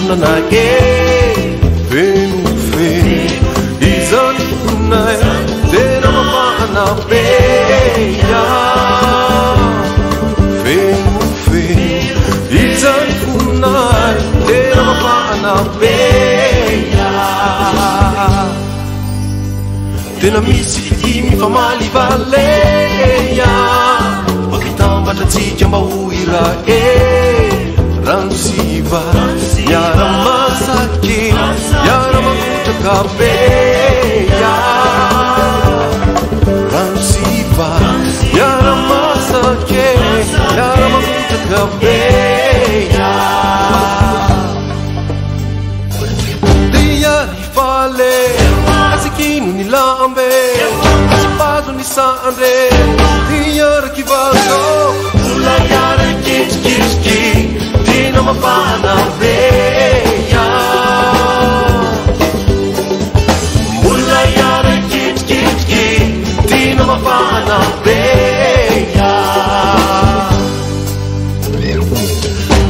nanake fenu fe izan kunai tena mapana peya fenu fe izan kunai tena mapana peya tena misi fitimi famali valeya pakitamba tatsika mauira Ransiva, yara masaki, yara makuta kabeya. Ransiva, yara masaki, yara makuta kabeya. Dia rifale, asikinu nilambe, asipazo ni sande. Dia rakivazo, ula yara kitski. Dina mapana beya Mula yara kitki Dina mapana beya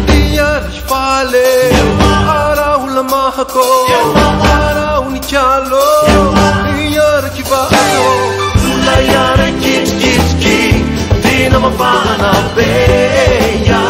Dia rifale Ara ulamahako Ara unichalo Dia rakivato Mula yara kitki Dina mapana beya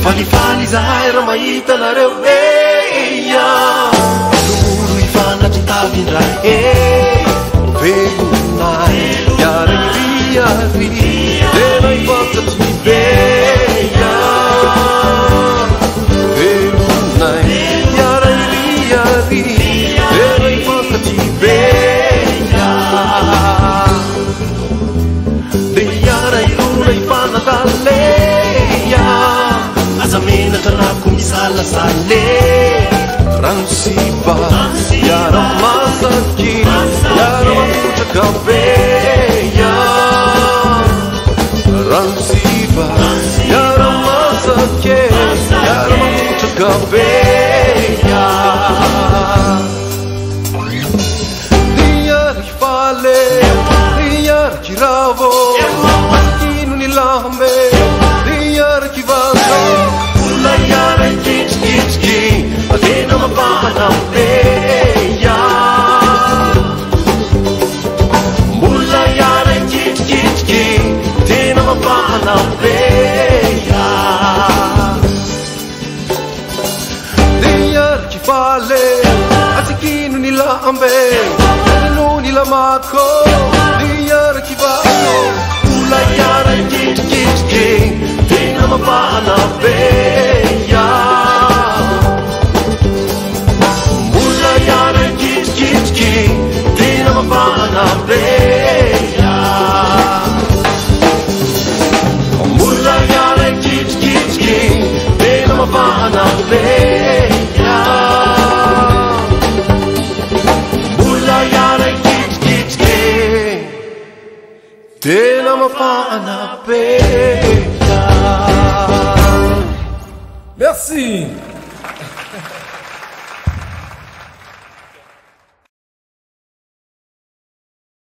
Fali zaira maita na reweya Luru ifana tutavindra Velu nai Yara iri Dena ipaka tuibeya Velu nai Yara iri Dena ipaka tuibeya De yara iruna ifana taleya Azamina tanaku misala sale Ransiva Yara masaki Yara makuta kabeya Ransiva Yara masaki Yara makuta kabeya Dia rifale Dia kiravo Askinu nilambe Dia kivazo Yara kitski Adena mapana peya Mula yara kitski Adena mapana peya Diyar kifale Asikinu nilambe Adenu nilamako Diyar kifale Mula yara kitski Adena mapana peya Mula yara kitski Dina mapana peya Mula yara kitski Dina mapana peya Mula yara kitski Dina mapana peya Merci.